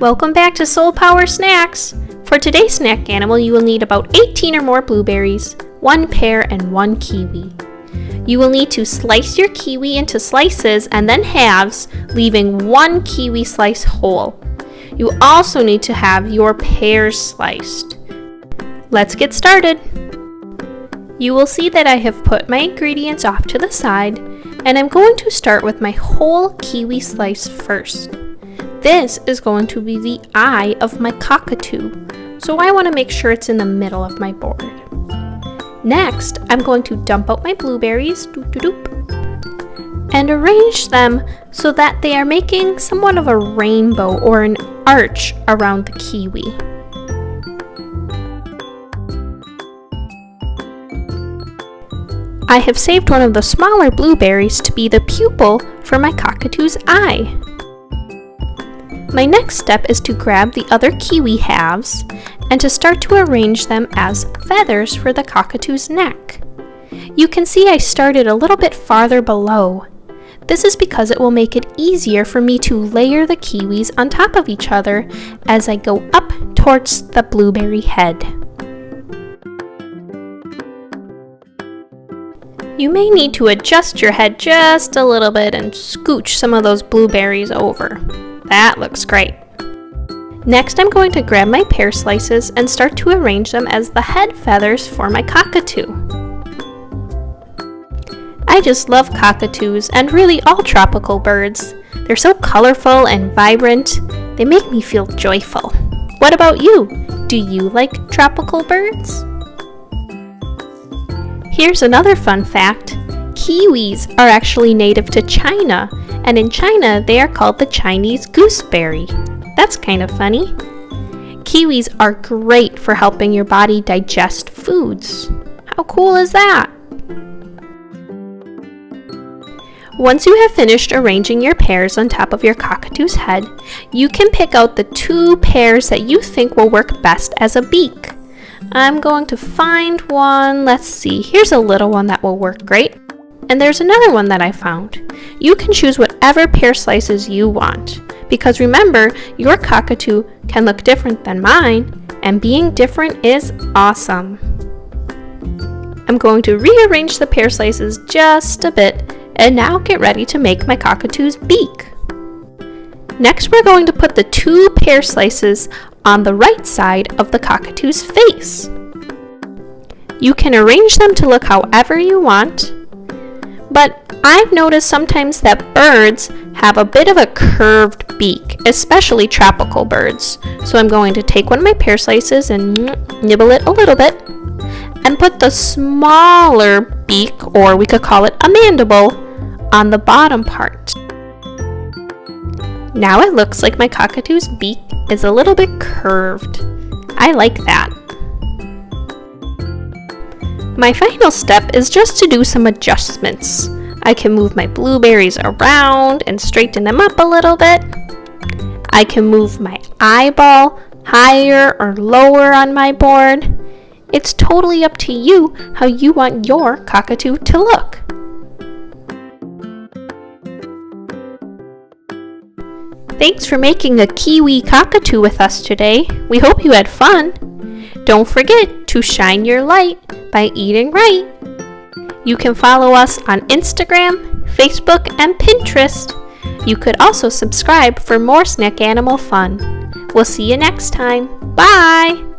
Welcome back to Soul Power Snacks! For today's snack animal, you will need about 18 or more blueberries, 1 pear, and 1 kiwi. You will need to slice your kiwi into slices and then halves, leaving 1 kiwi slice whole. You also need to have your pears sliced. Let's get started! You will see that I have put my ingredients off to the side, and I'm going to start with my whole kiwi slice first. This is going to be the eye of my cockatoo, so I want to make sure it's in the middle of my board. Next, I'm going to dump out my blueberries and arrange them so that they are making somewhat of a rainbow or an arch around the kiwi. I have saved one of the smaller blueberries to be the pupil for my cockatoo's eye. My next step is to grab the other kiwi halves and to start to arrange them as feathers for the cockatoo's neck. You can see I started a little bit farther below. This is because it will make it easier for me to layer the kiwis on top of each other as I go up towards the blueberry head. You may need to adjust your head just a little bit and scooch some of those blueberries over. That looks great. Next, I'm going to grab my pear slices and start to arrange them as the head feathers for my cockatoo. I just love cockatoos and really all tropical birds. They're so colorful and vibrant. They make me feel joyful. What about you? Do you like tropical birds? Here's another fun fact. Kiwis are actually native to China, and in China they are called the Chinese gooseberry. That's kind of funny. Kiwis are great for helping your body digest foods. How cool is that? Once you have finished arranging your pears on top of your cockatoo's head, you can pick out the 2 pears that you think will work best as a beak. I'm going to find one. Let's see, here's a little one that will work great. And there's another one that I found. You can choose whatever pear slices you want, because remember, your cockatoo can look different than mine, and being different is awesome. I'm going to rearrange the pear slices just a bit, and now get ready to make my cockatoo's beak. Next, we're going to put the 2 pear slices on the right side of the cockatoo's face. You can arrange them to look however you want, but I've noticed sometimes that birds have a bit of a curved beak, especially tropical birds. So I'm going to take one of my pear slices and nibble it a little bit and put the smaller beak, or we could call it a mandible, on the bottom part. Now it looks like my cockatoo's beak is a little bit curved. I like that. My final step is just to do some adjustments. I can move my blueberries around and straighten them up a little bit. I can move my eyeball higher or lower on my board. It's totally up to you how you want your cockatoo to look. Thanks for making a kiwi cockatoo with us today. We hope you had fun. Don't forget to shine your light by eating right. You can follow us on Instagram, Facebook, and Pinterest. You could also subscribe for more snack animal fun. We'll see you next time. Bye!